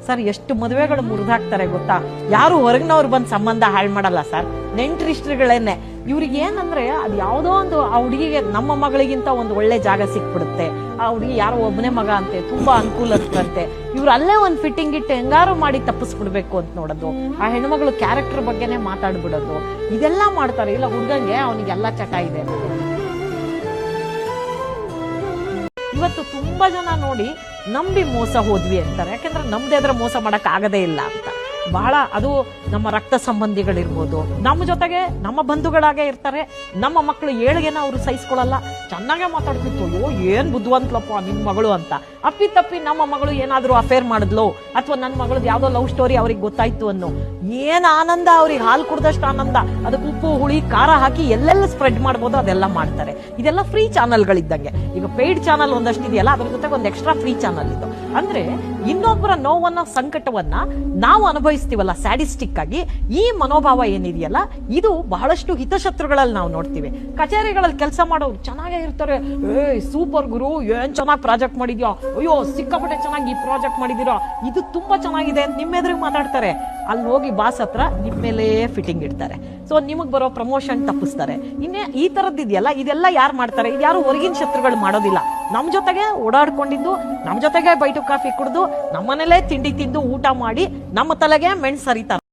Sir ಎಷ್ಟು ಮದುವೆಗಳು ಮುರಿದಾಕ್ತಾರೆ ಗೊತ್ತಾ? ಯಾರು ಹೊರಗಿನವ್ರು ಬಂದು ಸಂಬಂಧ ಹಾಳು ಮಾಡಲ್ಲ ಸರ್, ನೆಂಟರಿಷ್ಟ್ರುಗಳೇನೆ. ಇವ್ರಿಗೆ ಏನಂದ್ರೆ ಅದು ಯಾವುದೋ ಒಂದು ಆ ಹುಡುಗಿಗೆ ನಮ್ಮ ಮಗಳಿಗಿಂತ ಒಂದು ಒಳ್ಳೆ ಜಾಗ ಸಿಕ್ಬಿಡುತ್ತೆ. ಆ ಹುಡುಗಿ ಯಾರೋ ಒಬ್ಬನೇ ಮಗ ಅಂತೆ, ತುಂಬಾ ಅನುಕೂಲಸ್ಥರಂತೆ. ಇವ್ರು ಅಲ್ಲೇ ಒಂದು ಫಿಟ್ಟಿಂಗ್ ಇಟ್ಟು ಹೆಂಗಾರು ಮಾಡಿ ತಪ್ಪಿಸ್ಬಿಡ್ಬೇಕು ಅಂತ ನೋಡೋದು, ಆ ಹೆಣ್ಮಗಳು ಕ್ಯಾರೆಕ್ಟರ್ ಬಗ್ಗೆನೆ ಮಾತಾಡ್ಬಿಡೋದು, ಇದೆಲ್ಲ ಮಾಡ್ತಾರೆ. ಇಲ್ಲ ಹುಡುಗಂಗೆ ಅವನಿಗೆಲ್ಲ ಚಟ ಇದೆ ಅನ್ನೋದು. ಇವತ್ತು ತುಂಬಾ ಜನ ನೋಡಿ ನಂಬಿ ಮೋಸ ಹೋದ್ವಿ ಅಂತಾರೆ. ಯಾಕಂದ್ರೆ ನಮ್ದೇ ಆದ್ರೆ ಮೋಸ ಮಾಡಕ್ ಆಗದೇ ಇಲ್ಲ ಅಂತ. ಬಹಳ ಅದು ನಮ್ಮ ರಕ್ತ ಸಂಬಂಧಿಗಳಿರ್ಬೋದು, ನಮ್ಮ ಜೊತೆಗೆ ನಮ್ಮ ಬಂಧುಗಳಾಗೆ ಇರ್ತಾರೆ. ನಮ್ಮ ಮಕ್ಕಳು ಏಳಿಗೆನ ಅವರು ಸಹಿಸ್ಕೊಳ್ಳಲ್ಲ, ಚೆನ್ನಾಗೇ ಮಾತಾಡ್ತಿತ್ತು, ಅಯ್ಯೋ ಏನ್ ಬುದ್ಧಿವಂತಲಪ್ಪ ನಿನ್ ಮಗಳು ಅಂತ. ಅಪ್ಪಿ ನಮ್ಮ ಮಗಳು ಏನಾದ್ರು ಅಫೇರ್ ಮಾಡಿದ್ಲು ಅಥವಾ ನನ್ನ ಮಗಳದ್ದು ಯಾವ್ದೋ ಲವ್ ಸ್ಟೋರಿ ಅವ್ರಿಗೆ ಗೊತ್ತಾಯ್ತು ಅನ್ನೋ ಏನ್ ಆನಂದ, ಅವ್ರಿಗೆ ಹಾಲು ಕುಡ್ದಷ್ಟು ಆನಂದ. ಅದಕ್ಕೆ ಉಪ್ಪು ಹುಳಿ ಖಾರ ಹಾಕಿ ಎಲ್ಲೆಲ್ಲ ಸ್ಪ್ರೆಡ್ ಮಾಡ್ಬೋದು ಅದೆಲ್ಲ ಮಾಡ್ತಾರೆ. ಇದೆಲ್ಲ ಫ್ರೀ ಚಾನಲ್ಗಳಿದ್ದಂಗೆ. ಈಗ ಪೇಯ್ಡ್ ಚಾನಲ್ ಒಂದಷ್ಟು ಇದೆಯಲ್ಲ, ಅದ್ರ ಜೊತೆಗೆ ಒಂದು ಎಕ್ಸ್ಟ್ರಾ ಫ್ರೀ ಚಾನಲ್ ಇದು. ಅಂದ್ರೆ ಇನ್ನೊಬ್ಬರ ನೋವನ್ನ ಸಂಕಟವನ್ನ ನಾವು ಅನುಭವಿಸ್ತೀವಲ್ಲ ಸ್ಯಾಡಿಸ್ಟಿಕ್ ಆಗಿ, ಈ ಮನೋಭಾವ ಏನಿದೆಯಲ್ಲ ಇದು ಬಹಳಷ್ಟು ಹಿತಶತ್ರುಗಳಲ್ಲಿ ನಾವು ನೋಡ್ತೀವಿ. ಕಚೇರಿಗಳಲ್ಲಿ ಕೆಲಸ ಮಾಡೋರು ಚೆನ್ನಾಗೇ ಇರ್ತಾರೆ, ಸೂಪರ್ ಗುರು ಏನ್ ಚೆನ್ನಾಗಿ ಪ್ರಾಜೆಕ್ಟ್ ಮಾಡಿದ್ಯೋ, ಅಯ್ಯೋ ಸಿಕ್ಕಾಪಟ್ಟೆ ಚೆನ್ನಾಗಿ ಈ ಪ್ರಾಜೆಕ್ಟ್ ಮಾಡಿದಿರೋ, ಇದು ತುಂಬಾ ಚೆನ್ನಾಗಿದೆ ಅಂತ ನಿಮ್ಮ ಎದುರಿಗೆ ಮಾತಾಡ್ತಾರೆ. ಅಲ್ಲಿ ಹೋಗಿ ಬಾಸ್ ಹತ್ರ ನಿಮ್ಮ ಮೇಲೆ ಫಿಟ್ಟಿಂಗ್ ಇಡ್ತಾರೆ. ಸೊ ನಿಮಗ್ ಬರೋ ಪ್ರಮೋಷನ್ ತಪ್ಪಿಸ್ತಾರೆ. ಇನ್ನೇ ಈ ತರದ್ದಿದೆಯಲ್ಲ, ಇದೆಲ್ಲ ಯಾರು ಮಾಡ್ತಾರೆ? ಇದು ಯಾರು ಹೊರಗಿನ ಶತ್ರುಗಳು ಮಾಡೋದಿಲ್ಲ. ನಮ್ ಜೊತೆಗೆ ಓಡಾಡ್ಕೊಂಡಿದ್ದು, ನಮ್ ಜೊತೆಗೆ ಬೈಟು ಕಾಫಿ ಕುಡಿದು, ನಮ್ಮನೇಲೇ ತಿಂಡಿ ತಿಂದು ಊಟ ಮಾಡಿ ನಮ್ಮ ತಲೆಗೆ ಮೆಣಸು ಸರಿತಾರೆ.